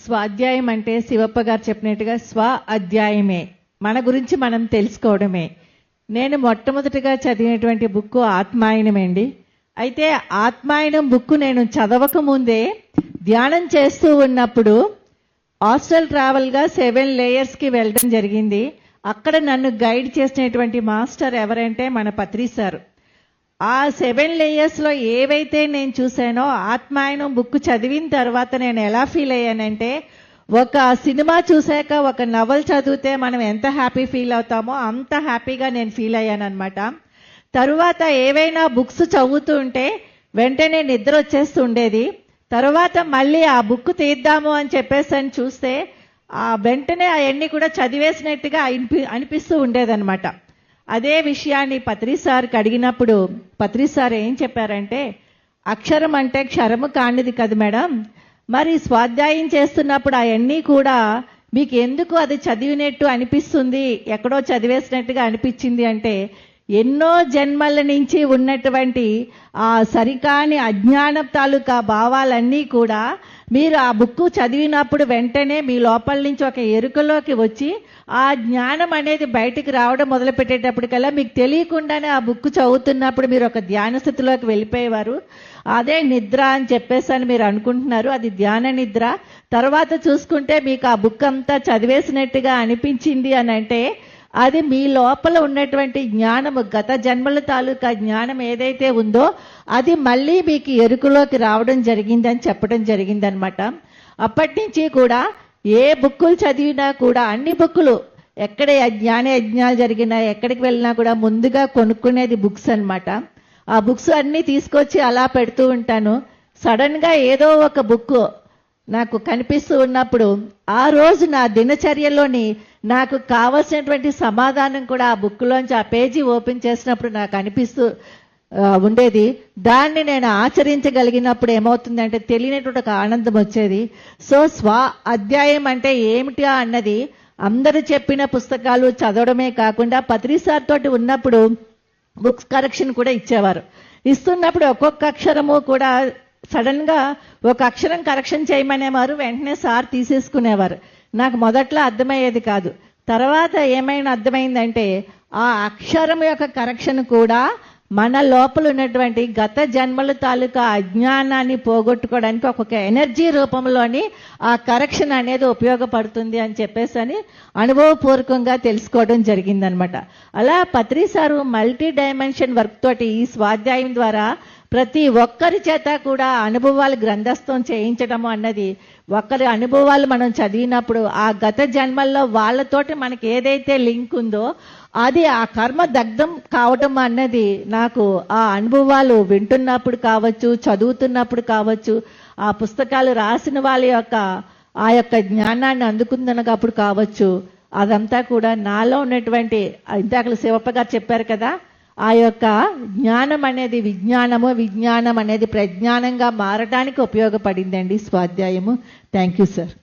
స్వాధ్యాయం అంటే శివప్ప గారు చెప్పినట్టుగా స్వ అధ్యాయమే, మన గురించి మనం తెలుసుకోవడమే. నేను మొట్టమొదటిగా చదివినటువంటి బుక్ ఆత్మాయణమే అండి. అయితే ఆత్మాయణం బుక్ నేను చదవక ముందే ధ్యానం చేస్తూ ఉన్నప్పుడు హాస్టల్ ట్రావెల్గా 7 లేయర్స్కి వెళ్ళడం జరిగింది. అక్కడ నన్ను గైడ్ చేసినటువంటి మాస్టర్ ఎవరంటే మన పత్రి సార్. ఆ 7 లేయర్స్లో ఏవైతే నేను చూశానో ఆత్మాయణం బుక్ చదివిన తర్వాత నేను ఎలా ఫీల్ అయ్యానంటే, ఒక సినిమా చూశాక ఒక నవల్ చదివితే మనం ఎంత హ్యాపీ ఫీల్ అవుతామో అంత హ్యాపీగా నేను ఫీల్ అయ్యాను అనమాట. తరువాత ఏవైనా బుక్స్ చదువుతూ ఉంటే వెంటనే నిద్ర వచ్చేస్తూ ఉండేది. తర్వాత మళ్ళీ ఆ బుక్ తీద్దాము అని చెప్పేసి అని చూస్తే ఆ వెంటనే అవన్నీ కూడా చదివేసినట్టుగా అనిపిస్తూ ఉండేదన్నమాట. అదే విషయాన్ని పత్రి సార్కి అడిగినప్పుడు పత్రి సార్ ఏం చెప్పారంటే, అక్షరం అంటే క్షరము కానిది కదా మేడం, మరి స్వాధ్యాయం చేస్తున్నప్పుడు అవన్నీ కూడా మీకు ఎందుకు అది చదివినట్టు అనిపిస్తుంది, ఎక్కడో చదివేసినట్టుగా అనిపించింది అంటే, ఎన్నో జన్మల నుంచి ఉన్నటువంటి ఆ సరికాని అజ్ఞానం తాలూకా భావాలన్నీ కూడా మీరు ఆ బుక్ చదివినప్పుడు వెంటనే మీ లోపల నుంచి ఒక ఎరుకలోకి వచ్చి ఆ జ్ఞానం అనేది బయటికి రావడం మొదలు పెట్టేటప్పటికల్లా మీకు తెలియకుండానే ఆ బుక్ చదువుతున్నప్పుడు మీరు ఒక ధ్యాన స్థితిలోకి వెళ్ళిపోయేవారు. అదే నిద్ర అని చెప్పేసి అని మీరు అనుకుంటున్నారు, అది ధ్యాన నిద్ర. తర్వాత చూసుకుంటే మీకు ఆ బుక్ అంతా చదివేసినట్టుగా అనిపించింది అని అంటే అది మీ లోపల ఉన్నటువంటి జ్ఞానము, గత జన్మల తాలూకా జ్ఞానం ఏదైతే ఉందో అది మళ్ళీ మీకు ఎరుకలోకి రావడం జరిగిందని చెప్పడం జరిగిందనమాట. అప్పటి నుంచి కూడా ఏ బుక్కులు చదివినా కూడా అన్ని బుక్కులు ఎక్కడ యజ్ఞాలు జరిగినా ఎక్కడికి వెళ్ళినా కూడా ముందుగా కొనుక్కునేది బుక్స్ అనమాట. ఆ బుక్స్ అన్నీ తీసుకొచ్చి అలా పెడుతూ ఉంటాను. సడన్గా ఏదో ఒక బుక్ నాకు కనిపిస్తూ ఉన్నప్పుడు ఆ రోజు నా దినచర్యలోని నాకు కావలసినటువంటి సమాధానం కూడా ఆ బుక్లోంచి ఆ పేజీ ఓపెన్ చేసినప్పుడు నాకు అనిపిస్తూ ఉండేది. దాన్ని నేను ఆచరించగలిగినప్పుడు ఏమవుతుందంటే తెలియనటువంటి ఒక ఆనందం వచ్చేది. సో స్వ అధ్యాయం అంటే ఏమిటి అన్నది అందరూ చెప్పిన పుస్తకాలు చదవడమే కాకుండా పత్రి సార్ తోటి ఉన్నప్పుడు బుక్స్ కరెక్షన్ కూడా ఇచ్చేవారు. ఇస్తున్నప్పుడు ఒక్కొక్క అక్షరము కూడా సడన్గా ఒక అక్షరం కరెక్షన్ చేయమనేవారు, వెంటనే సార్ తీసేసుకునేవారు. నాకు మొదట్లో అర్థమయ్యేది కాదు. తర్వాత ఏమైనా అర్థమైందంటే ఆ అక్షరం యొక్క కరెక్షన్ కూడా మన లోపల ఉన్నటువంటి గత జన్మల తాలూకా అజ్ఞానాన్ని పోగొట్టుకోవడానికి ఒక్కొక్క ఎనర్జీ రూపంలోని ఆ కరెక్షన్ అనేది ఉపయోగపడుతుంది అని చెప్పేసి అని అనుభవపూర్వకంగా తెలుసుకోవడం జరిగిందనమాట. అలా పత్రి సారు మల్టీ డైమెన్షన్ వర్క్ తోటి ఈ స్వాధ్యాయం ద్వారా ప్రతి ఒక్కరి చేత కూడా అనుభవాలు గ్రంథస్థం చేయించడము అన్నది, ఒకరి అనుభవాలు మనం చదివినప్పుడు ఆ గత జన్మల్లో వాళ్ళతోటి మనకి ఏదైతే లింక్ ఉందో అది ఆ కర్మ దగ్ధం కావడం అన్నది నాకు ఆ అనుభవాలు వింటున్నప్పుడు కావచ్చు, చదువుతున్నప్పుడు కావచ్చు, ఆ పుస్తకాలు రాసిన వాళ్ళ యొక్క ఆ యొక్క జ్ఞానాన్ని అందుకుందనప్పుడు కావచ్చు, అదంతా కూడా నాలో ఉన్నటువంటి ఇందాక శివప్ప గారు చెప్పారు కదా, ఆ యొక్క జ్ఞానం అనేది విజ్ఞానం అనేది ప్రజ్ఞానంగా మారడానికి ఉపయోగపడిందండి స్వాధ్యాయము. Thank you sir.